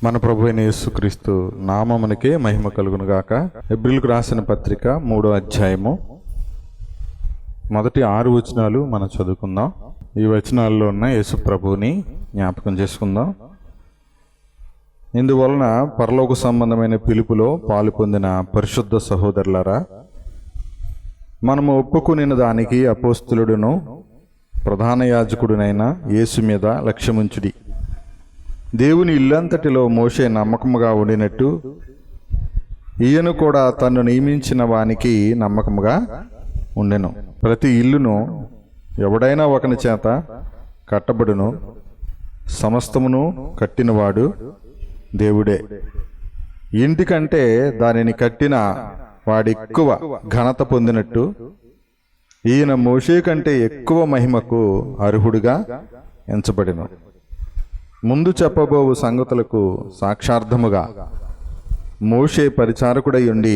మన ప్రభు అయిన యేసుక్రీస్తు నామమునకే మహిమ కలుగును గాక. హెబ్రీయులకు రాసిన పత్రిక 3వ అధ్యాయము మొదటి 6 వచనాలు మనం చదువుకుందాం. ఈ వచనాల్లో ఉన్న యేసు ప్రభువుని జ్ఞాపకం చేసుకుందాం. ఇందువలన పరలోక సంబంధమైన పిలుపులో పాలు పొందిన పరిశుద్ధ సహోదరులారా, మనము ఒప్పుకునిన దానికి అపోస్తలుడును ప్రధాన యాజకుడునైన యేసు మీద లక్ష్యముంచుడి. దేవుని ఇల్లంతటిలో మోషే నమ్మకముగా ఉండినట్టు ఈయన కూడా తను నియమించిన వానికి నమ్మకముగా ఉండెను. ప్రతి ఇల్లును ఎవడైనా ఒకని చేత కట్టబడును, సమస్తమును కట్టినవాడు దేవుడే. ఇంటికంటే దానిని కట్టిన వాడెక్కువ ఘనత పొందినట్టు ఈయన మోషే కంటే ఎక్కువ మహిమకు అర్హుడుగా ఎంచబడెను. ముందు చెప్పబోవు సంగతులకు సాక్షార్థముగా మోషే పరిచారకుడై ఉండి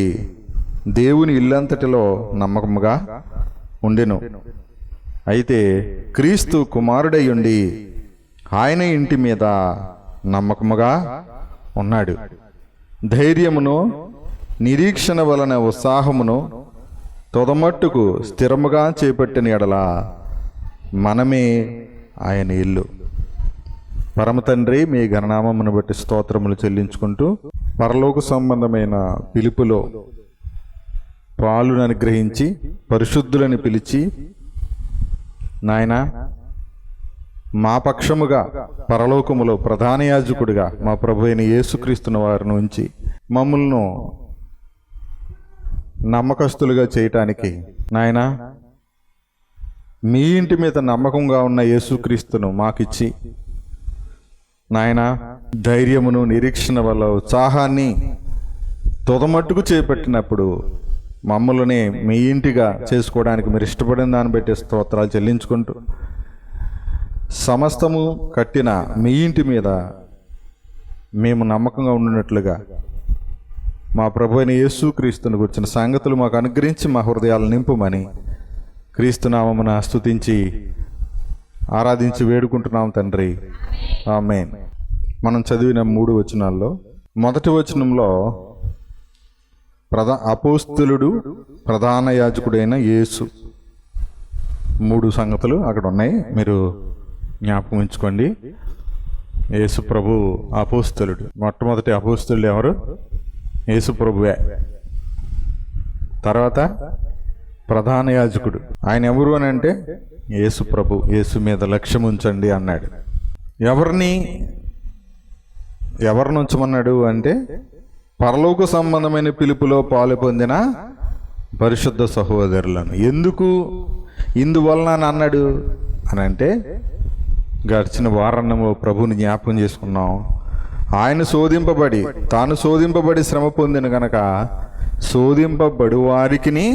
దేవుని ఇల్లంతటిలో నమ్మకముగా ఉండెను. అయితే క్రీస్తు కుమారుడై ఉండి ఆయన ఇంటి మీద నమ్మకముగా ఉన్నాడు. ధైర్యమును నిరీక్షణ వలన ఉత్సాహమును తొదమట్టుకు స్థిరముగా చేపట్టిన ఎడల మనమే ఆయన ఇల్లు. పరమ తండ్రి, మీ ఘననామమును బట్టి స్తోత్రములు చెల్లించుకుంటూ పరలోక సంబంధమైన పిలుపులో పాలును అనుగ్రహించి పరిశుద్ధులని పిలిచి నాయన మా పక్షముగా పరలోకములో ప్రధాన యాజకుడిగా మా ప్రభు అయిన యేసుక్రీస్తుని వారిని ఉంచి మమ్మల్ని నమ్మకస్తులుగా చేయటానికి నాయన మీ ఇంటి మీద నమ్మకంగా ఉన్న యేసుక్రీస్తును మాకిచ్చి నాయన ధైర్యమును నిరీక్షణ వల్ల ఉత్సాహాన్ని తొదమట్టుకు చేపట్టినప్పుడు మమ్మల్ని మీ ఇంటిగా చేసుకోవడానికి మీరు ఇష్టపడిన దాన్ని బట్టి స్తోత్రాలు చెల్లించుకుంటూ సమస్తము కట్టిన మీ ఇంటి మీద మేము నమ్మకంగా ఉండినట్లుగా మా ప్రభు అయిన యేసుక్రీస్తుని గురించిన సంగతులు మాకు అనుగ్రహించి మా హృదయాలు నింపుమని క్రీస్తునామమున స్తుతించి ఆరాధించి వేడుకుంటున్నాం తండ్రి, ఆమేన్. మనం చదివిన 3 వచనాల్లో మొదటి వచనంలో అపోస్తలుడు ప్రధాన యాజకుడైన యేసు 3 సంగతులు అక్కడ ఉన్నాయి, మీరు జ్ఞాపకం ఉంచుకోండి. యేసు ప్రభు అపోస్తలుడు. మొట్టమొదటి అపోస్తలుడు ఎవరు? యేసు ప్రభువే. తర్వాత ప్రధాన యాజకుడు. ఆయన ఎవరు అని అంటే యేసు ప్రభు. యేసు మీద లక్ష్యం ఉంచండి అన్నాడు. ఎవరిని ఉంచమన్నాడు అంటే పరలోక సంబంధమైన పిలుపులో పాలు పొందిన పరిశుద్ధ సహోదరులను. ఎందుకు ఇందువలన అన్నాడు అని అంటే గడిచిన వారన్నము ప్రభుని జ్ఞాపకం చేసుకున్నాం. ఆయన తాను శోధింపబడి శ్రమ పొందిన గనక శోధింపబడు వారికి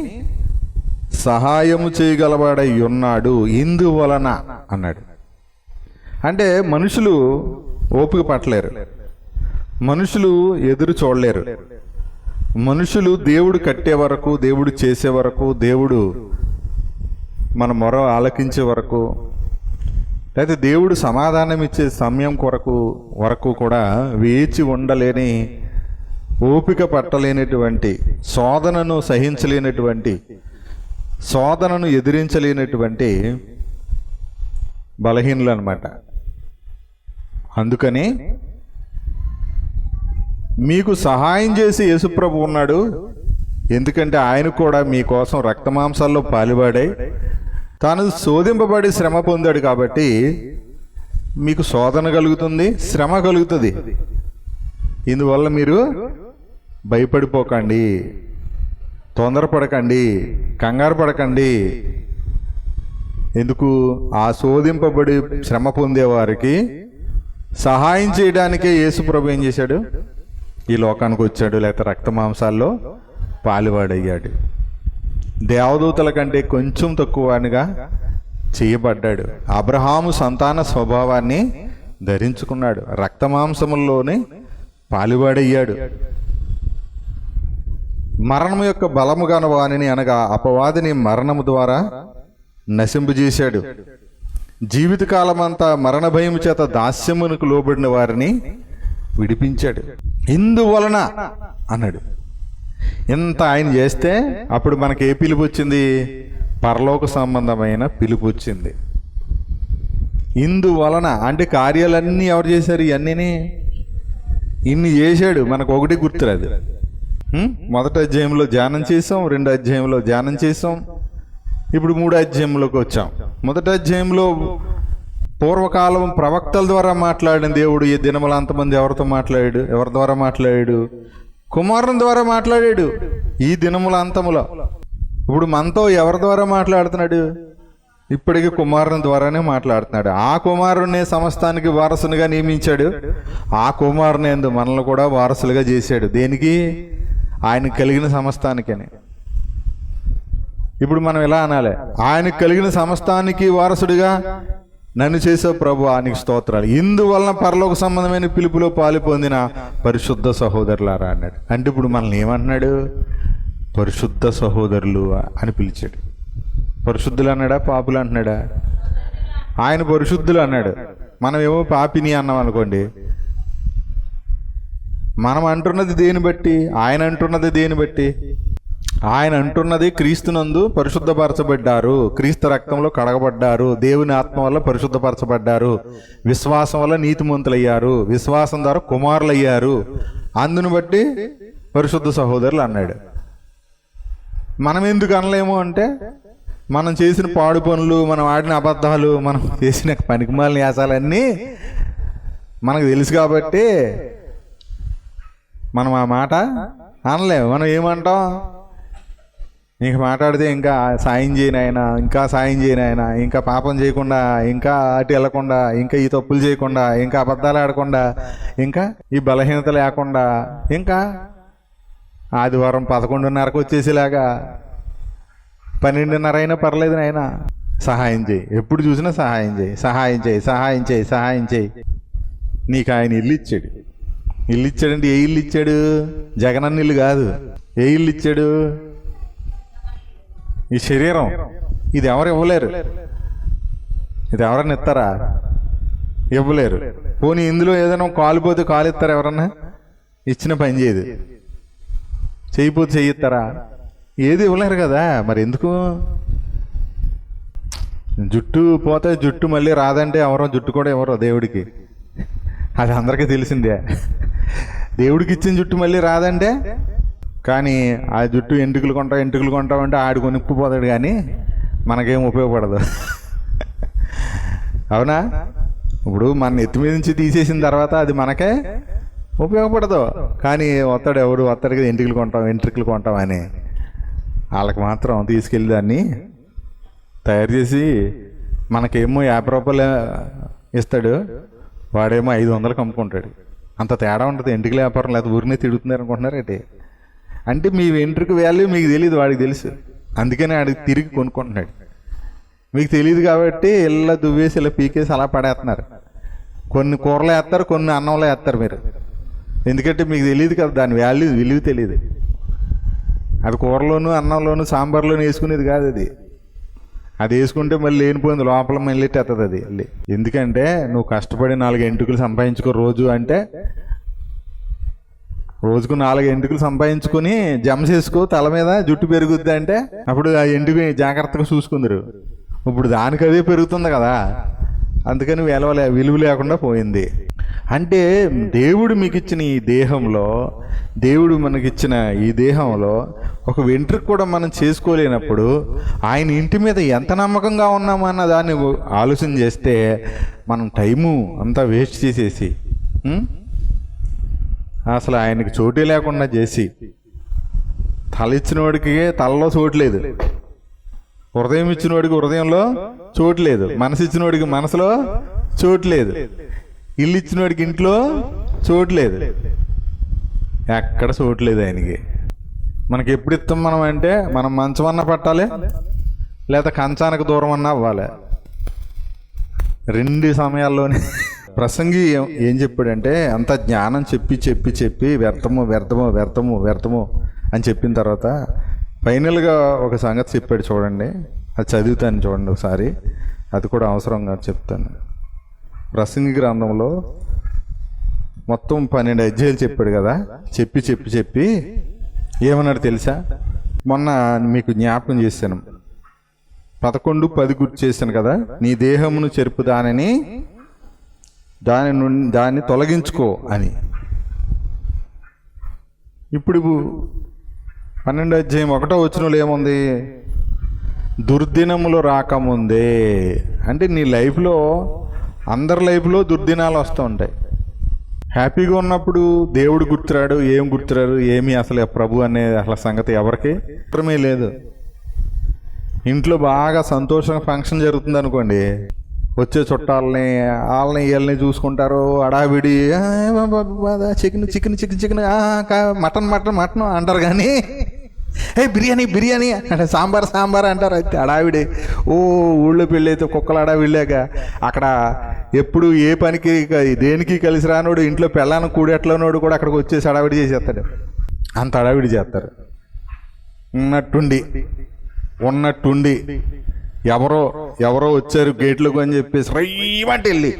సహాయము చేయగలవాడై ఉన్నాడు ఇందువలన అన్నాడు. అంటే మనుషులు ఓపిక పట్టలేరు, మనుషులు ఎదురు చూడలేరు, మనుషులు దేవుడు కట్టే వరకు, దేవుడు చేసే వరకు, దేవుడు మన మొర ఆలకించే వరకు, అయితే దేవుడు సమాధానం ఇచ్చే సమయం వరకు కూడా వేచి ఉండలేని, ఓపిక పట్టలేనటువంటి, శోధనను సహించలేనటువంటి, శోధనను ఎదిరించలేనటువంటి బలహీనులు అన్నమాట. అందుకని మీకు సహాయం చేసి యేసుప్రభు ఉన్నాడు. ఎందుకంటే ఆయన కూడా మీకోసం రక్తమాంసాల్లో పాలుపడై తాను శోధింపబడి శ్రమ పొందాడు కాబట్టి మీకు శోధన కలుగుతుంది, శ్రమ కలుగుతుంది. ఇందువల్ల మీరు భయపడిపోకండి, తొందరపడకండి, కంగారు పడకండి. ఎందుకు? ఆ శోధింపబడి శ్రమ పొందేవారికి సహాయం చేయడానికే యేసు ప్రభు ఏం చేశాడు? ఈ లోకానికి వచ్చాడు, లేకపోతే రక్తమాంసాల్లో పాలువాడయ్యాడు. దేవదూతల కంటే కొంచెం తక్కువగా చేయబడ్డాడు. అబ్రహాము సంతాన స్వభావాన్ని ధరించుకున్నాడు, రక్తమాంసముల్లోనే పాలువాడయ్యాడు. మరణము యొక్క బలము గల వానిని అనగా అపవాదిని మరణము ద్వారా నశింపజేశాడు. జీవితకాలమంతా మరణ భయము చేత దాస్యమునకు లోబడిన వారిని విడిపించాడు. ఇందువలన అన్నాడు. ఇంత ఆయన చేస్తే అప్పుడు మనకి ఏ పిలుపు వచ్చింది? పరలోక సంబంధమైన పిలుపు వచ్చింది. ఇందువలన అంటే కార్యాలన్నీ ఎవరు చేశారు? ఇవన్నీ ఇన్ని చేశాడు. మనకు ఒకటి గుర్తురాదు. మొదటి అధ్యాయంలో ధ్యానం చేసాం, 2వ అధ్యాయంలో ధ్యానం చేసాం, ఇప్పుడు 3వ అధ్యాయంలోకి వచ్చాం. మొదటి అధ్యాయంలో పూర్వకాలం ప్రవక్తల ద్వారా మాట్లాడిన దేవుడు ఈ దినములు అంతమంది ఎవరితో మాట్లాడాడు? ఎవరి ద్వారా మాట్లాడాడు? కుమారుని ద్వారా మాట్లాడాడు. ఈ దినముల అంతములో ఇప్పుడు మనతో ఎవరి ద్వారా మాట్లాడుతున్నాడు? ఇప్పటికీ కుమారుని ద్వారానే మాట్లాడుతున్నాడు. ఆ కుమారుని సమస్తానికి వారసునిగా నియమించాడు. ఆ కుమారుని యందు మనల్ని కూడా వారసులుగా చేశాడు. దేనికి? ఆయనకు కలిగిన సమస్తానికని. ఇప్పుడు మనం ఎలా అనాలి? ఆయనకు కలిగిన సమస్తానికి వారసుడిగా నన్ను చేసే ప్రభు ఆయనకి స్తోత్రాలు. ఇందువలన పరలోక సంబంధమైన పిలుపులో పాలు పొందిన పరిశుద్ధ సహోదరులారా అన్నాడు. అంటే ఇప్పుడు మనల్ని ఏమంటున్నాడు? పరిశుద్ధ సహోదరులు అని పిలిచాడు. పరిశుద్ధులు అన్నాడా? పాపులు అంటున్నాడా? ఆయన పరిశుద్ధులు అన్నాడు. మనం ఏమో పాపిని అన్నాం అనుకోండి. మనం అంటున్నది దేని బట్టి? ఆయన అంటున్నది దేని బట్టి? ఆయన అంటున్నది క్రీస్తునందు పరిశుద్ధపరచబడ్డారు, క్రీస్తు రక్తంలో కడగబడ్డారు, దేవుని ఆత్మ వల్ల పరిశుద్ధపరచబడ్డారు, విశ్వాసం వల్ల నీతిమంతులయ్యారు, విశ్వాసం ద్వారా కుమారులయ్యారు, అందును బట్టి పరిశుద్ధ సహోదరులు అన్నాడు. మనం ఎందుకు అనలేము అంటే మనం చేసిన పాడు పనులు, మనం ఆడిన అబద్ధాలు, మనం చేసిన పనికిమాలిన యాసాలన్నీ మనకు తెలుసు కాబట్టి మనం ఆ మాట అనలేము. మనం ఏమంటాం? నీకు మాట్లాడితే ఇంకా సాయం చేయను ఆయన, ఇంకా సాయం చేయను ఆయన, ఇంకా పాపం చేయకుండా, ఇంకా అటు వెళ్ళకుండా, ఇంకా ఈ తప్పులు చేయకుండా, ఇంకా అబద్ధాలు ఆడకుండా, ఇంకా ఈ బలహీనత లేకుండా, ఇంకా ఆదివారం 11:30కు వచ్చేసేలాగా 12:30 అయినా పర్లేదు నాయన, సహాయం చేయి, ఎప్పుడు చూసినా సహాయం చేయి, సహాయం చేయి, సహాయం చేయి, సహాయం చేయి. నీకు ఆయన ఇల్లు ఇచ్చాడు. ఇల్లు ఇచ్చాడంటే ఏ ఇల్లు ఇచ్చాడు? జగనన్న ఇల్లు కాదు. ఏ ఇల్లు ఇచ్చాడు? ఈ శరీరం. ఇది ఎవరు ఇవ్వలేరు. ఇది ఎవరన్నా ఇస్తారా? ఇవ్వలేరు. పోనీ ఇందులో ఏదైనా కాలిపోతే కాలు ఇస్తారా? ఎవరన్నా? ఇచ్చిన పని చేయదు. చేయిపోతే చేయిస్తారా? ఏది ఇవ్వలేరు కదా. మరి ఎందుకు? జుట్టు పోతే జుట్టు మళ్ళీ రాదంటే ఎవరో జుట్టు కూడా ఎవరో దేవుడికి, అది అందరికీ తెలిసిందే. దేవుడికి ఇచ్చిన జుట్టు మళ్ళీ రాదంటే, కానీ ఆ జుట్టు ఎంటుకలు కొంటామంటే ఆడు కొనుక్కుపోతాడు, కానీ మనకేం ఉపయోగపడదు. అవునా? ఇప్పుడు మన ఎత్తి మీద నుంచి తీసేసిన తర్వాత అది మనకే ఉపయోగపడదు. కానీ వస్తాడు ఎంట్రుకలు కొంటాం అని వాళ్ళకి మాత్రం తీసుకెళ్ళి దాన్ని తయారు చేసి మనకేమో 50 రూపాయలు ఇస్తాడు, వాడేమో 500కి అమ్ముకుంటాడు. అంత తేడా ఉంటుంది ఎంట్రుకల వ్యాపారం. లేదా ఊరినే తిడుతున్నారు అనుకుంటున్నారు ఏంటి? అంటే మీ వెంట్రుక వాల్యూ మీకు తెలియదు, వాడికి తెలుసు. అందుకని ఆడికి తిరిగి కొనుక్కుంటున్నాడు. మీకు తెలియదు కాబట్టి ఇలా దువ్వేసి ఇలా పీకేసి అలా పడేస్తున్నారు. కొన్ని కూరలో వేస్తారు, కొన్ని అన్నంలో వేస్తారు మీరు. ఎందుకంటే మీకు తెలియదు కదా, దాని విలువ తెలియదు. అది కూరలోను అన్నంలోను సాంబార్లోను వేసుకునేది కాదు. అది వేసుకుంటే మళ్ళీ లేనిపోయింది లోపల మళ్ళీ ఎత్తది అది. ఎందుకంటే నువ్వు కష్టపడి 4 ఎంటుకలు సంపాదించుకో రోజు అంటే, రోజుకు 4 ఎంటుకలు సంపాదించుకొని జమ చేసుకో, తల మీద జుట్టు పెరుగుద్ది అంటే అప్పుడు ఆ ఎంటుకు జాగ్రత్తగా చూసుకుందరు. ఇప్పుడు దానికి అదే పెరుగుతుంది కదా, అందుకని విలువ లేకుండా పోయింది. అంటే దేవుడు మీకు ఇచ్చిన ఈ దేహంలో, దేవుడు మనకిచ్చిన ఈ దేహంలో ఒక వెంట్రుక కూడా మనం చేసుకోలేనప్పుడు ఆయన ఇంటి మీద ఎంత నమ్మకంగా ఉన్నామన్న దాన్ని ఆలోచన చేస్తే మనం టైము అంతా వేస్ట్ చేసేసి అసలు ఆయనకి చోటే లేకుండా చేసి, తల ఇచ్చినవాడికి తలలో చోట్లేదు, హృదయం ఇచ్చినవాడికి హృదయంలో చోట్లేదు, మనసు ఇచ్చినవాడికి మనసులో చోట్లేదు, ఇల్లు ఇచ్చినవాడికి ఇంట్లో చోట్లేదు, ఎక్కడ చోట్లేదు ఆయనకి. మనకి ఎప్పుడు ఇస్తాం మనం అంటే, మనం మంచమన్నా పట్టాలి, లేదా కంచానికి దూరం అన్నా అవ్వాలి. 2 సమయాల్లోనే ప్రసంగి ఏం చెప్పాడంటే, అంత జ్ఞానం చెప్పి వ్యర్థము అని చెప్పిన తర్వాత ఫైనల్గా ఒక సంగతి చెప్పాడు. చూడండి, అది చదువుతాను చూడండి ఒకసారి, అది కూడా అవసరంగా చెప్తాను. ప్రసంగి గ్రంథంలో మొత్తం 12 అధ్యాయాలు చెప్పాడు కదా. చెప్పి చెప్పి చెప్పి ఏమన్నాడు తెలుసా? మొన్న మీకు జ్ఞాపకం చేశాను, 11:10 గుర్తు చేశాను కదా. నీ దేహమును చెరుపు దాన్ని తొలగించుకో అని. ఇప్పుడు 12 అధ్యాయం 1వ వచనంలో ఏముంది? దుర్దినములు రాకముందే. అంటే నీ లైఫ్లో, అందరి లైఫ్లో దుర్దినాలు వస్తూ ఉంటాయి. హ్యాపీగా ఉన్నప్పుడు దేవుడు గుర్తురాడు, ఏం గుర్తురాడు, ఏమీ అసలు ప్రభు అనే అసలు సంగతి ఎవరికి మాత్రమే లేదు. ఇంట్లో బాగా సంతోషంగా ఫంక్షన్ జరుగుతుంది అనుకోండి, వచ్చే చుట్టాలని వాళ్ళని వీళ్ళని చూసుకుంటారు, అడావిడి chicken chicken chicken chicken mutton mutton mutton అంటారు. కానీ బిర్యానీ బిర్యానీ అంటే సాంబార్ సాంబార్ అంటారు. అయితే అడావిడి ఊళ్ళో పెళ్ళి అయితే కుక్కలు అడావిళ్ళాక అక్కడ ఎప్పుడు ఏ పనికి దేనికి కలిసి రానోడు, ఇంట్లో పెళ్ళాన్ని కూడెట్లనోడు కూడా అక్కడికి వచ్చేసి అడావిడి చేసేస్తాడు. అంత అడావిడి చేస్తారు. ఉన్నట్టుండి ఎవరో వచ్చారు గేట్లోకి అని చెప్పేసి రైవంటి వెళ్ళి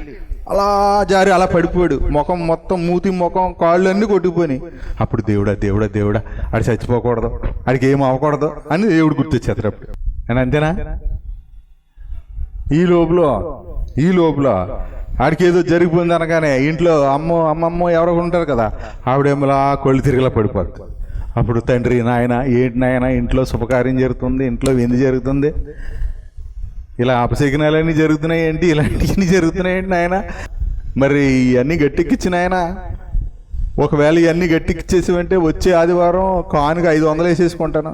అలా జారి అలా పడిపోయాడు. ముఖం మొత్తం మూతి ముఖం కాళ్ళు అన్నీ కొట్టుకుపోయినాయి. అప్పుడు దేవుడా దేవుడా దేవుడా ఆడు చచ్చిపోకూడదు, ఆడికి ఏం అవ్వకూడదు అని దేవుడు గుర్తొచ్చేస్తారు. అప్పుడు అని అంతేనా? ఈ లోపల ఆడికి ఏదో జరిగిపోయింది అనగానే ఇంట్లో అమ్మమ్మ ఎవరో ఉంటారు కదా, ఆవిడేమలా కొళ్ళు తిరిగిలా పడిపోద్ది. అప్పుడు తండ్రి, నాయన ఏంటి నాయన, ఇంట్లో శుభకార్యం జరుగుతుంది, ఇంట్లో విందు జరుగుతుంది, ఇలా అపశకునాలన్నీ జరుగుతున్నాయి ఏంటి, ఇలాంటివన్నీ జరుగుతున్నాయేంటి నాయన, మరి ఇవన్నీ గట్టెక్కిచ్చిన ఆయన, ఒకవేళ ఇవన్నీ గట్టెక్కిచ్చేసావంటే వచ్చే ఆదివారం కానుక 500 వేసేసుకుంటాను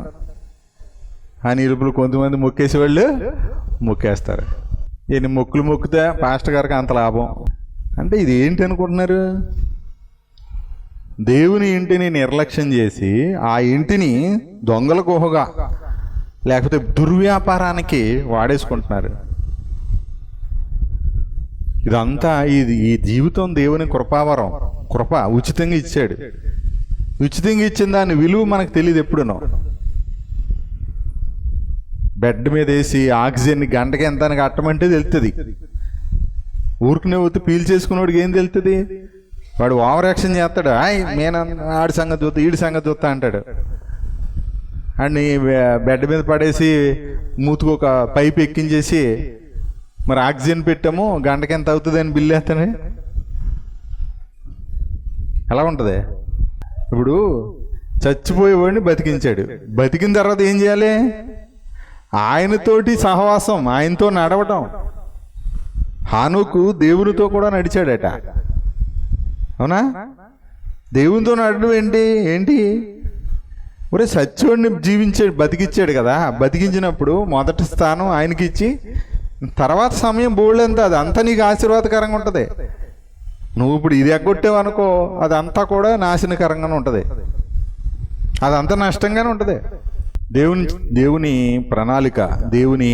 అని ఇరుపులు కొంతమంది మొక్కేసేవాళ్ళు మొక్కేస్తారు. ఎన్ని మొక్కులు మొక్కితే పాస్టర్ గారికి అంత లాభం. అంటే ఇది ఏంటి అనుకుంటున్నారు? దేవుని ఇంటిని నిర్లక్ష్యం చేసి ఆ ఇంటిని దొంగల గుహగా లేకపోతే దుర్వ్యాపారానికి వాడేసుకుంటున్నారు. ఇదంతా ఈ జీవితం దేవుని కృపావరం, కృప ఉచితంగా ఇచ్చాడు. ఉచితంగా ఇచ్చిన దాని విలువ మనకు తెలియదు. ఎప్పుడునో బెడ్ మీద వేసి ఆక్సిజన్ గంటకి ఎంత అని కట్టమంటే తెలుస్తుంది. ఊరికనే వచ్చి పీల్ చేసుకున్నవాడికి ఏం తెలుస్తుంది? వాడు ఓవర్ యాక్షన్ చేస్తాడు. నేను ఆడి సంగతి చూస్తా, ఈడి సంగతి చూస్తా అంటాడు. అండ్ బెడ్ మీద పడేసి మూతుకు ఒక పైప్ ఎక్కించేసి మరి ఆక్సిజన్ పెట్టాము గంటకి ఎంత అవుతుంది అని బిల్లు వేస్తానే ఎలా ఉంటుంది? ఇప్పుడు చచ్చిపోయేవాడిని బతికించాడు. బతికిన తర్వాత ఏం చేయాలి? ఆయనతోటి సహవాసం, ఆయనతో నడవటం. హానోకు దేవునితో కూడా నడిచాడట, అవునా? దేవునితో నడవడం ఏంటి? ఒరే సత్యుడిని బతికిచ్చాడు కదా. బతికించినప్పుడు మొదటి స్థానం ఆయనకి ఇచ్చి తర్వాత సమయం బోళ్ళంతా అదంతా నీకు ఆశీర్వాదకరంగా ఉంటుంది. నువ్వు ఇప్పుడు ఇది ఎగ్గొట్టావు అనుకో, అదంతా కూడా నాశనకరంగానే ఉంటుంది, అదంతా నష్టంగానే ఉంటుంది. దేవుని ప్రణాళిక, దేవుని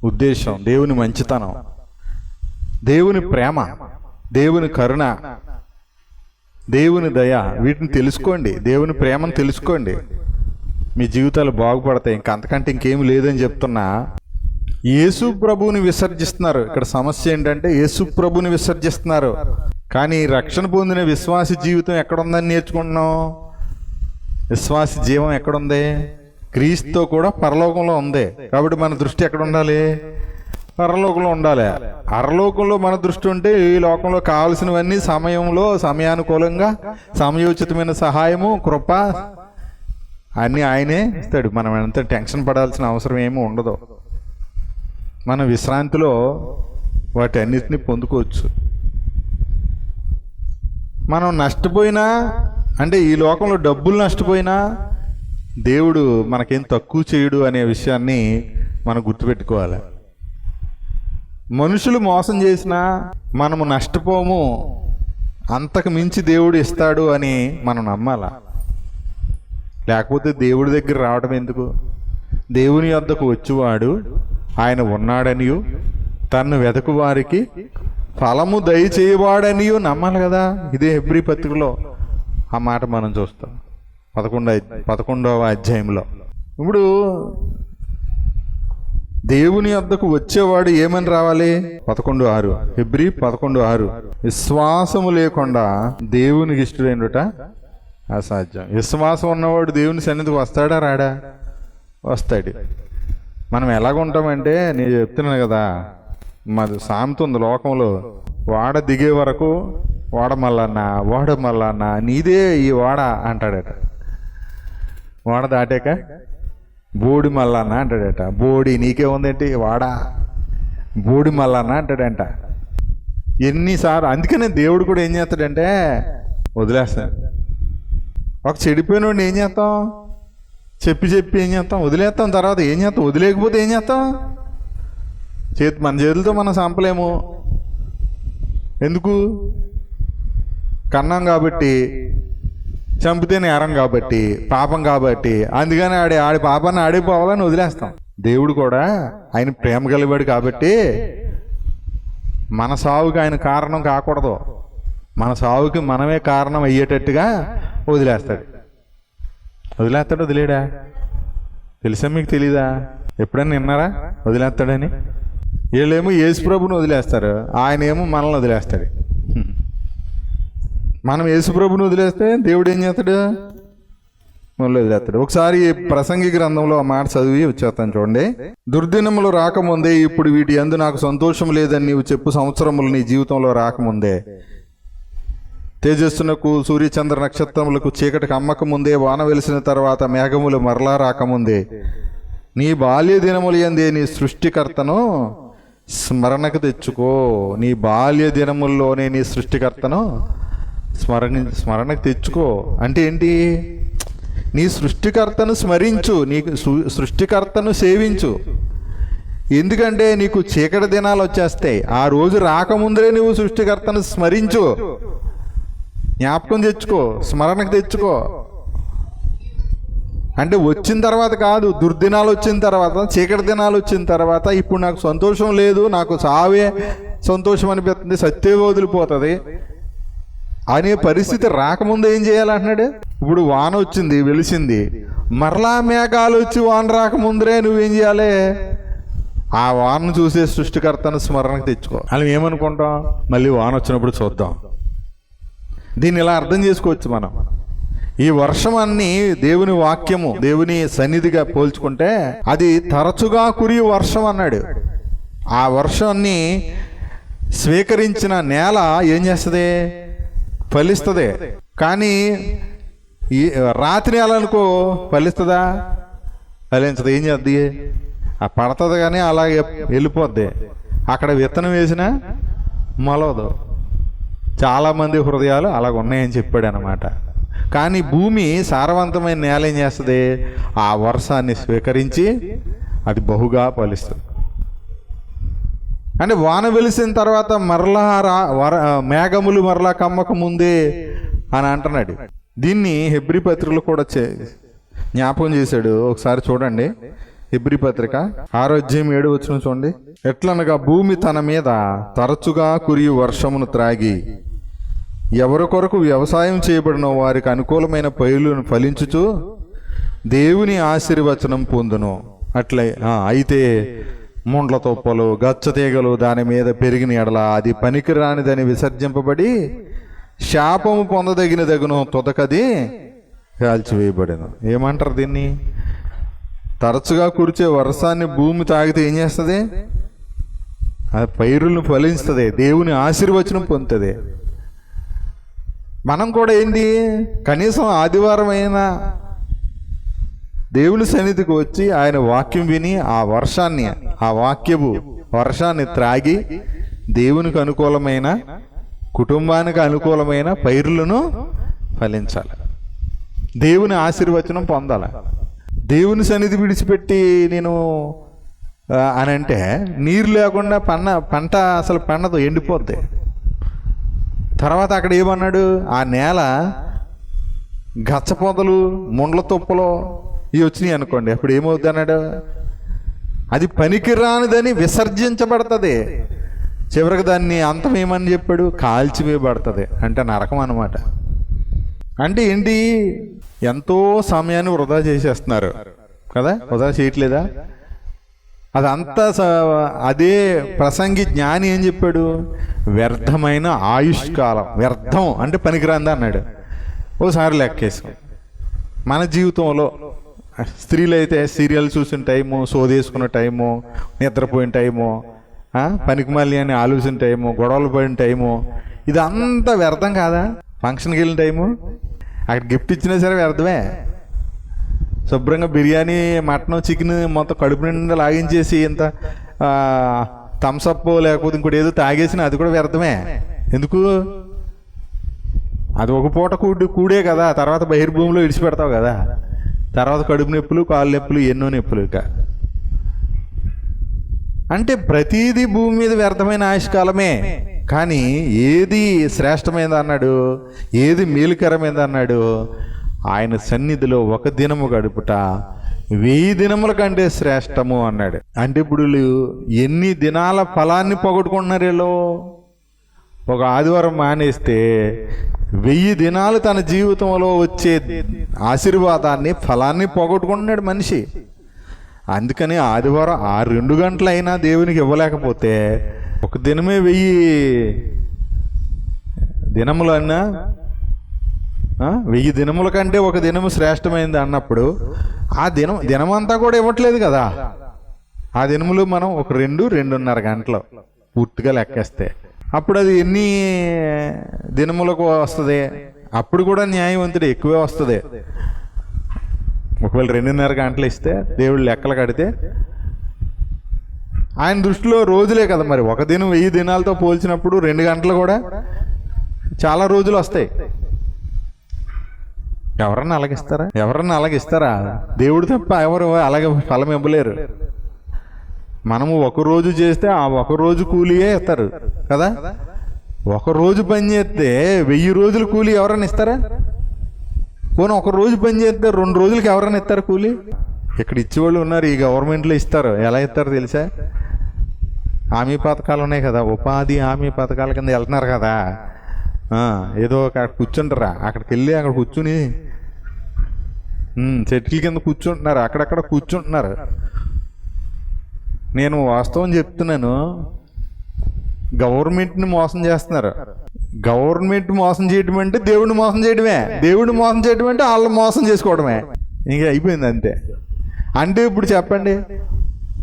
ఉద్దేశం, దేవుని మంచితనం, దేవుని ప్రేమ, దేవుని కరుణ, దేవుని దయ, వీటిని తెలుసుకోండి. దేవుని ప్రేమను తెలుసుకోండి, మీ జీవితాలు బాగుపడతాయి. అంతకంటే ఇంకేమి లేదని చెప్తున్నా. యేసు ప్రభువుని విసర్జిస్తున్నారు. ఇక్కడ సమస్య ఏంటంటే యేసు ప్రభువుని విసర్జిస్తున్నారు, కానీ రక్షణ పొందిన విశ్వాసి జీవితం ఎక్కడుందని నేర్చుకుంటున్నాం. విశ్వాసి జీవం ఎక్కడుంది? క్రీస్తుతో కూడా పరలోకంలో ఉంది. కాబట్టి మన దృష్టి ఎక్కడ ఉండాలి? పరలోకంలో ఉండాలి. అరలోకంలో మన దృష్టి ఉంటే ఈ లోకంలో కావలసినవన్నీ సమయంలో సమయానుకూలంగా సమయోచితమైన సహాయము, కృప అన్నీ ఆయనే ఇస్తాడు. మనం ఎంత టెన్షన్ పడాల్సిన అవసరం ఏమీ ఉండదు. మన విశ్రాంతిలో వాటి అన్నిటినీ పొందుకోవచ్చు. మనం నష్టపోయినా, అంటే ఈ లోకంలో డబ్బులు నష్టపోయినా దేవుడు మనకేం తక్కువ చేయడు అనే విషయాన్ని మనం గుర్తుపెట్టుకోవాలి. మనుషులు మోసం చేసినా మనము నష్టపోము, అంతకు మించి దేవుడు ఇస్తాడు అని మనం నమ్మాలా. లేకపోతే దేవుడి దగ్గర రావడం ఎందుకు? దేవుని వద్దకు వచ్చేవాడు ఆయన ఉన్నాడనియు తన్ను వెతకు వారికి ఫలము దయచేయవాడనియు నమ్మాలి కదా. ఇదే హెబ్రీ పత్రికలో ఆ మాట మనం చూస్తాం 11వ అధ్యాయంలో. ఇప్పుడు దేవుని వద్దకు వచ్చేవాడు ఏమని రావాలి? 11:6 హెబ్రీ 11:6 విశ్వాసము లేకుండా దేవునికి ఇష్టడైనట అసాధ్యం. విశ్వాసం ఉన్నవాడు దేవుని సన్నిధికి వస్తాడా రాడా? వస్తాడు. మనం ఎలాగుంటామంటే, నేను చెప్తున్నాను కదా, మాది సామెత ఉంది లోకంలో, వాడ దిగే వరకు వాడ మల్లన్న నీదే ఈ వాడ అంటాడట. వాడ దాటాక బోడి మల్లన్న అంటాడట. బోడి నీకే ఉందేంటి వాడ, బోడి మల్లన్న అంటాడంట. ఎన్నిసార్లు. అందుకనే దేవుడు కూడా ఏం చేస్తాడంటే వదిలేస్తాడు. ఒక చెడిపోయినోడిని ఏం చేస్తాం? చెప్పి ఏం చేస్తాం? వదిలేస్తాం. తర్వాత ఏం చేస్తాం? వదిలేకపోతే ఏం చేస్తాం? మన చేతులతో మనం చంపలేము. ఎందుకు? కన్నాం కాబట్టి, చంపితే నేరం కాబట్టి, పాపం కాబట్టి, అందుకని ఆడి పాపాన్ని ఆడిపోవాలని వదిలేస్తాం. దేవుడు కూడా ఆయన ప్రేమ కలిగాడు కాబట్టి మన సావుకి ఆయన కారణం కాకూడదు, మన సావుకి మనమే కారణం అయ్యేటట్టుగా వదిలేస్తాడు. వదిలేడా? తెలుసా మీకు? తెలీదా? ఎప్పుడైనా విన్నారా వదిలేస్తాడని? వీళ్ళేమో యేసు ప్రభుని వదిలేస్తారు, ఆయన ఏమో మనల్ని వదిలేస్తాడు. మనం యేసు ప్రభుని వదిలేస్తే దేవుడు ఏం చేస్తాడు? మనల్ని వదిలేస్తాడు. ఒకసారి ప్రసంగి గ్రంథంలో ఆ మాట చదివి వచ్చేస్తాను చూడండి. దుర్దినములు రాకముందే ఇప్పుడు వీటి యందు నాకు సంతోషం లేదని నీవు చెప్పు సంవత్సరములు నీ జీవితంలో రాకముందే, తేజస్సునకు సూర్యచంద్ర నక్షత్రములకు చీకటికి అమ్మక ముందే, వాన వెలిసిన తర్వాత మేఘములు మరలా రాకముందే, నీ బాల్య దినములు యందే నీ సృష్టికర్తను స్మరణకు తెచ్చుకో. నీ బాల్య దినముల్లోనే నీ సృష్టికర్తను స్మరణకు తెచ్చుకో. అంటే ఏంటి? నీ సృష్టికర్తను స్మరించు, నీకు సృష్టికర్తను సేవించు. ఎందుకంటే నీకు చీకటి దినాలు వచ్చేస్తాయి. ఆ రోజు రాకముందరే నువ్వు సృష్టికర్తను స్మరించు, జ్ఞాపకం తెచ్చుకో, స్మరణకు తెచ్చుకో. అంటే వచ్చిన తర్వాత కాదు, దుర్దినాలు వచ్చిన తర్వాత, చీకటి దినాలు వచ్చిన తర్వాత, ఇప్పుడు నాకు సంతోషం లేదు, నాకు సావే సంతోషం అనిపిస్తుంది, సత్యమే వదిలిపోతుంది అనే పరిస్థితి రాకముందు ఏం చేయాలంటున్నాడు? ఇప్పుడు వాన వచ్చింది, వెలిసింది, మరలా మేఘాలు వచ్చి వాన రాకముందరే నువ్వేం చేయాలి? ఆ వానను చూసే సృష్టికర్తను స్మరణకు తెచ్చుకో. అలా ఏమనుకుంటాం? మళ్ళీ వాన వచ్చినప్పుడు చూద్దాం. దీన్ని ఇలా అర్థం చేసుకోవచ్చు మనం. ఈ వర్షం అన్ని దేవుని వాక్యము, దేవుని సన్నిధిగా పోల్చుకుంటే అది తరచుగా కురి వర్షం అన్నాడు. ఆ వర్షాన్ని స్వీకరించిన నేల ఏం చేస్తుంది? ఫలిస్తుంది. కానీ ఈ రాత్రి నేల అనుకో, ఫలిస్తుందా? ఫలించదు. ఏం చేద్ది? ఆ పడుతుంది కానీ అలాగే వెళ్ళిపోద్ది. అక్కడ విత్తనం వేసినా మొలవదు. చాలామంది హృదయాలు అలాగ ఉన్నాయని చెప్పాడు అన్నమాట. కానీ భూమి సారవంతమైన నేల ఏం చేస్తుంది? ఆ వర్షాన్ని స్వీకరించి అది బహుగా ఫలిస్తుంది. అంటే వాన వెలిసిన తర్వాత మరలా మేఘములు మరలా కమ్మక ముందే అని అంటున్నాడు. దీన్ని హెబ్రీ పత్రికలు కూడా జ్ఞాపకం చేశాడు. ఒకసారి చూడండి, హెబ్రీ పత్రిక 6:7 చూడండి. ఎట్లనగా భూమి తన మీద తరచుగా కురియు వర్షమును త్రాగి ఎవరి కొరకు వ్యవసాయం చేయబడిన వారికి అనుకూలమైన పైరులను ఫలించుచు దేవుని ఆశీర్వచనం పొందును. అట్లే అయితే ముండ్ల తొప్పలు, గచ్చ తీగలు దాని మీద పెరిగిన ఎడల అది పనికిరానిదని విసర్జింపబడి శాపము పొందదగినదగును, తుదకది కాల్చివేయబడను. ఏమంటారు దీన్ని? తరచుగా కురిచే వర్షాన్ని భూమి తాగితే ఏం చేస్తుంది? అది పైరులను ఫలిస్తుంది, దేవుని ఆశీర్వచనం పొందుతుంది. మనం కూడా ఏంటి, కనీసం ఆదివారం అయినా దేవుని సన్నిధికి వచ్చి ఆయన వాక్యం విని ఆ వర్షాన్ని, ఆ వాక్యపు వర్షాన్ని త్రాగి దేవునికి అనుకూలమైన, కుటుంబానికి అనుకూలమైన పైరులను ఫలించాలి, దేవుని ఆశీర్వచనం పొందాలి. దేవుని సన్నిధి విడిచిపెట్టి నేను అని అంటే నీరు లేకుండా పంట అసలు పండదు, ఎండిపోద్ది. తర్వాత అక్కడ ఏమన్నాడు? ఆ నేల గచ్చపొదలు, ముండ్ల తుప్పలు ఇవి వచ్చినాయి అనుకోండి, అప్పుడు ఏమవుద్ది అన్నాడు? అది పనికిరానిదని విసర్జించబడుతుంది. చివరికి దాన్ని అంతమేమని చెప్పాడు? కాల్చివేయబడుతుంది. అంటే నరకం అన్నమాట. అంటే ఏంటి? ఎంతో సమయాన్ని వృధా చేసేస్తున్నారు కదా, వృధా చేయట్లేదా? అదంతా అదే ప్రసంగి జ్ఞాని ఏం చెప్పాడు? వ్యర్థమైన ఆయుష్కాలం, వ్యర్థం అంటే పనికిరాంది అన్నాడు. ఓసారి లెక్కేసాం. మన జీవితంలో స్త్రీలు అయితే సీరియల్ చూసిన టైము, సోదేసుకున్న టైము, నిద్రపోయిన టైము, పనికి మళ్ళీ అని ఆలోచన టైము, గొడవలు పడిన టైము, ఇదంతా వ్యర్థం కాదా? ఫంక్షన్కి వెళ్ళిన టైము, అక్కడ గిఫ్ట్ ఇచ్చినా సరే వ్యర్థమే. శుభ్రంగా బిర్యానీ, మటన్, చికెన్ మొత్తం కడుపు నిండా లాగించేసి ఇంత థమ్సప్ లేకపోతే ఇంకోటి ఏదో తాగేసిన అది కూడా వ్యర్థమే. ఎందుకు? అది ఒక పూట కూడే కదా, తర్వాత బహిర్భూమిలో విడిచిపెడతావు కదా, తర్వాత కడుపు నొప్పులు, కాళ్ళు నొప్పులు, ఎన్నో నొప్పులు. ఇక అంటే ప్రతీది భూమి మీద వ్యర్థమైన ఆయుష్కాలమే. కానీ ఏది శ్రేష్టమైనది అన్నాడు, ఏది మేలుకరమైనది అన్నాడు? ఆయన సన్నిధిలో ఒక దినము గడుపుట 1000 దినముల కంటే శ్రేష్టము అన్నాడు. అంటే ఇప్పుడు ఎన్ని దినాల ఫలాన్ని పోగొట్టుకుంటున్నారు వీళ్ళు? ఒక ఆదివారం మానేస్తే 1000 దినాలు తన జీవితంలో వచ్చే ఆశీర్వాదాన్ని, ఫలాన్ని పోగొట్టుకుంటున్నాడు మనిషి. అందుకని ఆదివారం 2 గంటలు అయినా దేవునికి ఇవ్వలేకపోతే ఒక దినమే 1000 దినములు అన్నా 1000 దినముల కంటే ఒక దినము శ్రేష్టమైంది అన్నప్పుడు ఆ దినమంతా కూడా ఇవ్వట్లేదు కదా. ఆ దినములు మనం ఒక 2-2.5 గంటలు పూర్తిగా లెక్కేస్తే అప్పుడు అది ఎన్ని దినములకు వస్తుంది? అప్పుడు కూడా న్యాయవంతుడు ఎక్కువే వస్తుంది. ఒకవేళ 2.5 గంటలు ఇస్తే దేవుడు లెక్కలు కడితే ఆయన దృష్టిలో రోజులే కదా. మరి ఒక దినం 1000 దినాలతో పోల్చినప్పుడు 2 గంటలు కూడా చాలా రోజులు వస్తాయి. ఎవరన్నా అలాగిస్తారా? దేవుడు తప్ప ఎవరు అలాగే ఫలం ఇవ్వలేరు. మనము ఒక రోజు చేస్తే ఆ ఒక రోజు కూలీయే ఇస్తారు కదా. ఒక రోజు పని చేస్తే 1000 రోజులు కూలీ ఎవరైనా ఇస్తారా? పోనీ ఒక రోజు పని చేస్తే 2 రోజులకి ఎవరైనా ఇస్తారు కూలీ? ఇక్కడ ఇచ్చేవాళ్ళు ఉన్నారు, ఈ గవర్నమెంట్లో ఇస్తారు. ఎలా ఇస్తారో తెలుసా? హామీ పథకాలు ఉన్నాయి కదా, ఉపాధి హామీ పథకాల కింద వెళ్తున్నారు కదా. ఏదో అక్కడ కూర్చుంటారా, అక్కడికి వెళ్ళి అక్కడ కూర్చుని చెట్ల కింద కూర్చుంటున్నారు, అక్కడక్కడ కూర్చుంటున్నారు. నేను వాస్తవం చెప్తున్నాను, గవర్నమెంట్ని మోసం చేస్తున్నారు. గవర్నమెంట్ మోసం చేయడం అంటే దేవుడిని మోసం చేయడమే, దేవుడిని మోసం చేయడం అంటే వాళ్ళని మోసం చేసుకోవడమే. ఇంకా అయిపోయింది అంతే. అంటే ఇప్పుడు చెప్పండి,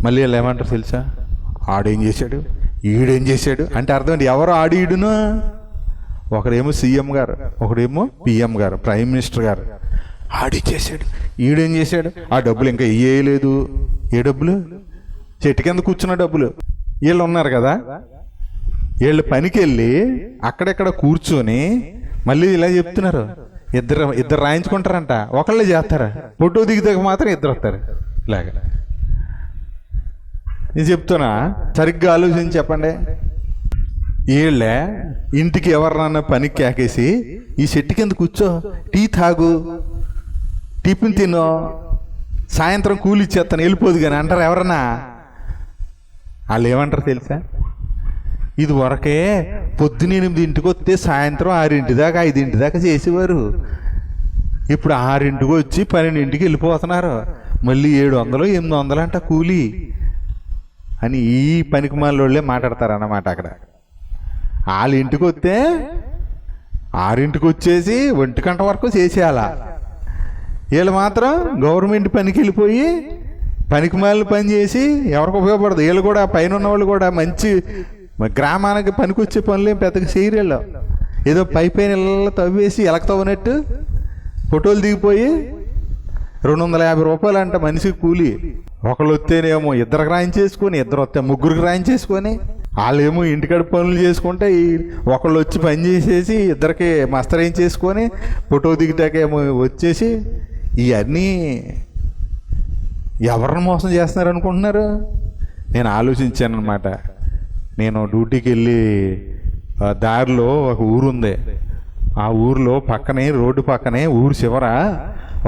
మళ్ళీ వీళ్ళు ఏమంటారు తెలుసా? ఆడేం చేశాడు, ఈడేం చేశాడు అంటే అర్థం ఏంటి? ఎవరు ఆడు ఈడును? ఒకడేమో సీఎం గారు, ఒకడేమో పిఎం గారు, ప్రైమ్ మినిస్టర్ గారు. ఆడిచ్చేసాడు, ఈడేం చేశాడు? ఆ డబ్బులు ఇంకా ఇయ్యలేదు. ఏ డబ్బులు? చెట్టు కింద కూర్చున్న డబ్బులు. వీళ్ళు ఉన్నారు కదా, వీళ్ళు పనికి వెళ్ళి అక్కడెక్కడ కూర్చొని మళ్ళీ ఇలా చెప్తున్నారు. ఇద్దరు రాయించుకుంటారంట, ఒకళ్ళే చేస్తారా? ఫోటో దిగితే మాత్రం 2 వస్తారు. ఇలాగా నేను చెప్తున్నా, సరిగ్గా ఆలోచించి చెప్పండి. వీళ్ళే ఇంటికి ఎవరినన్నా పనికి కేకేసి ఈ చెట్టు కింద కూర్చో, టీ తాగు, టిఫిన్ తినో, సాయంత్రం కూలి ఇచ్చేస్తాను వెళ్ళిపోదు కానీ అంటారు ఎవరన్నా? వాళ్ళు ఏమంటారు తెలుసా? ఇది వరకే పొద్దున 8 వస్తే సాయంత్రం 6 దాకా 5 దాకా చేసేవారు. ఇప్పుడు 6 వచ్చి 12 వెళ్ళిపోతున్నారు. మళ్ళీ 700 800 అంట కూలి అని ఈ పనికి మాలోళ్ళే మాట్లాడతారు అన్నమాట. అక్కడ వాళ్ళ ఇంటికి వస్తే 6 వచ్చేసి 1 గంట వరకు చేసేయాలా. వీళ్ళు మాత్రం గవర్నమెంట్ పనికి వెళ్ళిపోయి పనికి మాలిన పని చేసి ఎవరికి ఉపయోగపడదు. వీళ్ళు కూడా పైన ఉన్న వాళ్ళు కూడా మంచి గ్రామానికి పనికి వచ్చే పనులు పెద్దగా చేయరు. ఏదో పైన ఇళ్ళ తవ్వేసి ఎలక తవ్వనట్టు ఫోటోలు దిగిపోయి 250 రూపాయలు అంట మనిషికి కూలి. ఒకళ్ళు వస్తేనేమో 2కి రాయించేసుకొని, 2 వస్తే 3కి రాయించేసుకొని, వాళ్ళేమో ఇంటికాడ పనులు చేసుకుంటే ఒకళ్ళు వచ్చి పని చేసేసి 2కి మస్తరేయించేసుకొని ఫోటో దిగిటాకేమో వచ్చేసి ఇవన్నీ ఎవరిని మోసం చేస్తున్నారు అనుకుంటున్నారు? నేను ఆలోచించాను అనమాట. నేను డ్యూటీకి వెళ్ళి దారిలో ఒక ఊరు ఉంది. ఆ ఊరిలో పక్కనే, రోడ్డు పక్కనే ఊరు చివర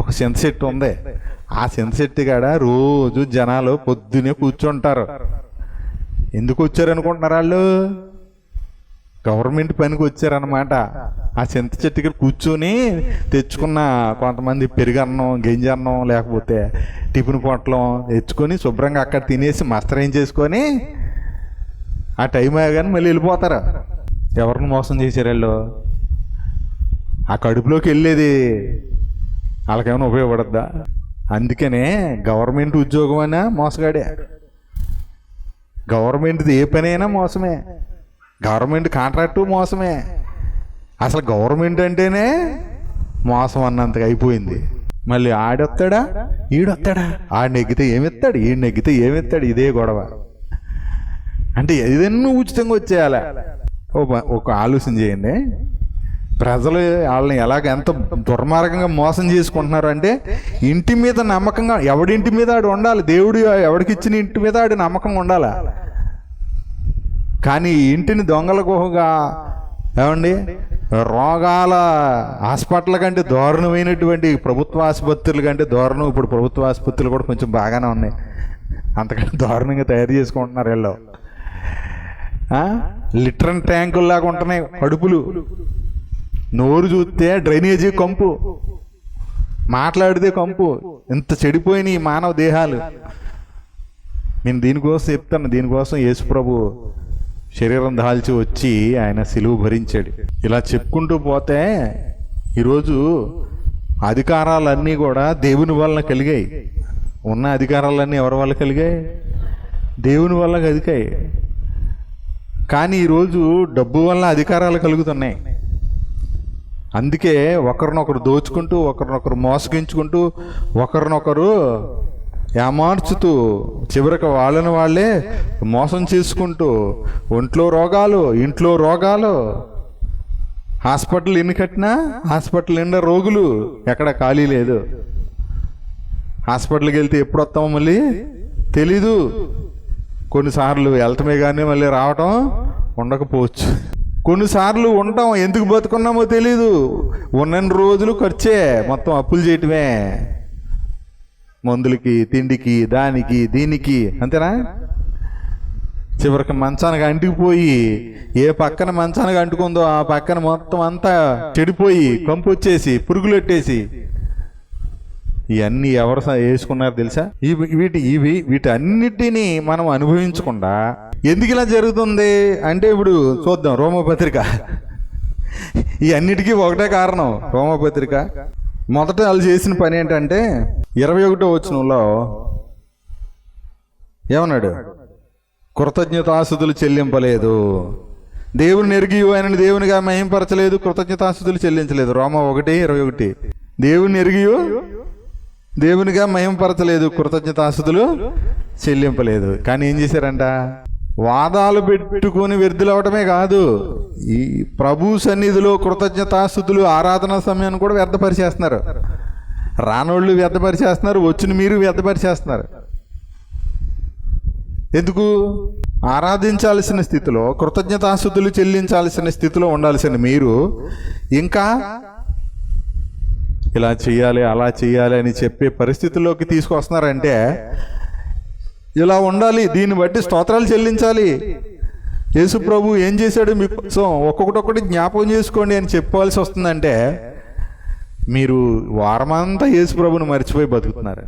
ఒక చింత చెట్టు ఉంది. ఆ చింత చెట్టు కాడ రోజు జనాలు పొద్దునే కూర్చుంటారు. ఎందుకు వచ్చారు అనుకుంటున్నారు వాళ్ళు? గవర్నమెంట్ పనికి వచ్చారనమాట. ఆ చింత చెట్టుకి కూర్చొని తెచ్చుకున్న కొంతమంది పెరుగన్నం, గింజన్నం, లేకపోతే టిఫిన్ పొట్లం తెచ్చుకొని శుభ్రంగా అక్కడ తినేసి మస్తరేం చేసుకొని ఆ టైం అయ్యాగానే మళ్ళీ వెళ్ళిపోతారు. ఎవరిని మోసం చేశారు వాళ్ళు? ఆ కడుపులోకి వెళ్ళేది వాళ్ళకేమైనా ఉపయోగపడద్దా? అందుకనే గవర్నమెంట్ ఉద్యోగం అయినా మోసగాడే, గవర్నమెంట్ది ఏ పనైనా మోసమే, గవర్నమెంట్ కాంట్రాక్టు మోసమే. అసలు గవర్నమెంట్ అంటేనే మోసం అన్నంతగా అయిపోయింది. మళ్ళీ ఆడొస్తాడా ఈడొస్తాడా, ఆడు నెగ్గితే ఏమిస్తాడు, ఈడు నెగ్గితే ఏమిస్తాడు, ఇదే గొడవ. అంటే ఏదన్నా ఉచితంగా వచ్చేయాలి. ఒక ఆలోచన చేయండి, ప్రజలు వాళ్ళని ఎంత దుర్మార్గంగా మోసం చేసుకుంటున్నారు అంటే, ఇంటి మీద నమ్మకంగా, ఎవడింటి మీద ఆడు ఉండాలి, దేవుడు ఎవడికిచ్చిన ఇంటి మీద ఆడు నమ్మకంగా ఉండాలి. కానీ ఇంటిని దొంగల గుహగా, ఏమండి, రోగాల హాస్పిటల్ కంటే దారుణమైనటువంటి ప్రభుత్వ ఆసుపత్రుల కంటే దారుణం ఇప్పుడు ప్రభుత్వ ఆసుపత్రులు కూడా కొంచెం బాగానే ఉన్నాయి, అంతకంటే దారుణంగా తయారు చేసుకుంటున్నారు వీళ్ళు. లిటరన్ ట్యాంకుల్లాగా ఉంటున్నాయి కడుపులు, నోరు చూస్తే డ్రైనేజీ కంపు, మాట్లాడితే కంపు. ఇంత చెడిపోయినాయి మానవ దేహాలు. నేను దీనికోసం చెప్తాను, దీనికోసం యేసుప్రభు శరీరం దాల్చి వచ్చి ఆయన సిలువ భరించాడు. ఇలా చెప్పుకుంటూ పోతే ఈరోజు అధికారాలన్నీ కూడా దేవుని వలన కలిగాయి. ఉన్న అధికారాలన్నీ ఎవరి వల్ల కలిగాయి? దేవుని వల్ల కలిగాయి. కానీ ఈరోజు డబ్బు వల్ల అధికారాలు కలుగుతున్నాయి. అందుకే ఒకరినొకరు దోచుకుంటూ, ఒకరినొకరు మోసగించుకుంటూ, ఒకరినొకరు ఏమార్చుతూ, చివరికి వాళ్ళని వాళ్ళే మోసం చేసుకుంటూ, ఒంట్లో రోగాలు, ఇంట్లో రోగాలు, హాస్పిటల్ ఎన్ని కట్టినా హాస్పిటల్ నిండా రోగులు, ఎక్కడ ఖాళీ లేదు. హాస్పిటల్కి వెళ్తే ఎప్పుడు వస్తామో మళ్ళీ తెలీదు. కొన్నిసార్లు వెళ్తమే కానీ మళ్ళీ రావటం ఉండకపోవచ్చు. కొన్నిసార్లు ఉంటాం, ఎందుకు బతుకున్నామో తెలీదు. ఉన్న రోజులు ఖర్చే, మొత్తం అప్పులు చేయటమే, మందులకి, తిండికి, దానికి, దీనికి, అంతేనా? చివరికి మంచానికి అంటుకుపోయి, ఏ పక్కన మంచానికి అంటుకుందో ఆ పక్కన మొత్తం అంతా చెడిపోయి కంపు వచ్చేసి పురుగులు పెట్టేసి, ఇవన్నీ ఎవరు వేసుకున్నారు తెలుసా? వీటన్నిటినీ మనం అనుభవించకుండా ఎందుకు ఇలా జరుగుతుంది అంటే, ఇప్పుడు చూద్దాం రోమపత్రిక. ఈ అన్నిటికీ ఒకటే కారణం, రోమపత్రిక. మొదట వాళ్ళు చేసిన పని ఏంటంటే 21వ వచనంలో ఏమన్నాడు? కృతజ్ఞతాస్తుతులు చెల్లింపలేదు, దేవుని ఎరిగి ఆయనని దేవునిగా మహింపరచలేదు, కృతజ్ఞతాస్తుతులు చెల్లించలేదు. రోమ 1:21. దేవుని ఎరిగి దేవునిగా మహింపరచలేదు, కృతజ్ఞతాస్తుతులు చెల్లింపలేదు. కానీ ఏం చేశారంట? వాదాలు పెట్టుకుని వ్యర్థులవటమే కాదు, ఈ ప్రభు సన్నిధిలో కృతజ్ఞతాస్తుతులు ఆరాధన సమయాన్ని కూడా వ్యర్థపరిచేస్తున్నారు. రానోళ్ళు వ్యర్థపరిచేస్తున్నారు, వచ్చిన మీరు వ్యర్థపరిచేస్తున్నారు. ఎందుకు? ఆరాధించాల్సిన స్థితిలో, కృతజ్ఞతాస్తుతులు చెల్లించాల్సిన స్థితిలో ఉండాల్సిన మీరు ఇంకా ఇలా చేయాలి, అలా చేయాలి అని చెప్పే పరిస్థితుల్లోకి తీసుకొస్తున్నారంటే, ఇలా ఉండాలి, దీన్ని బట్టి స్తోత్రాలు చెల్లించాలి. యేసు ప్రభు ఏం చేశాడు మీకోసం ఒక్కొక్కటి జ్ఞాపకం చేసుకోండి అని చెప్పవలసి వస్తుందంటే, మీరు వారమంతా యేసు ప్రభుని మర్చిపోయి బతుకుతున్నారు.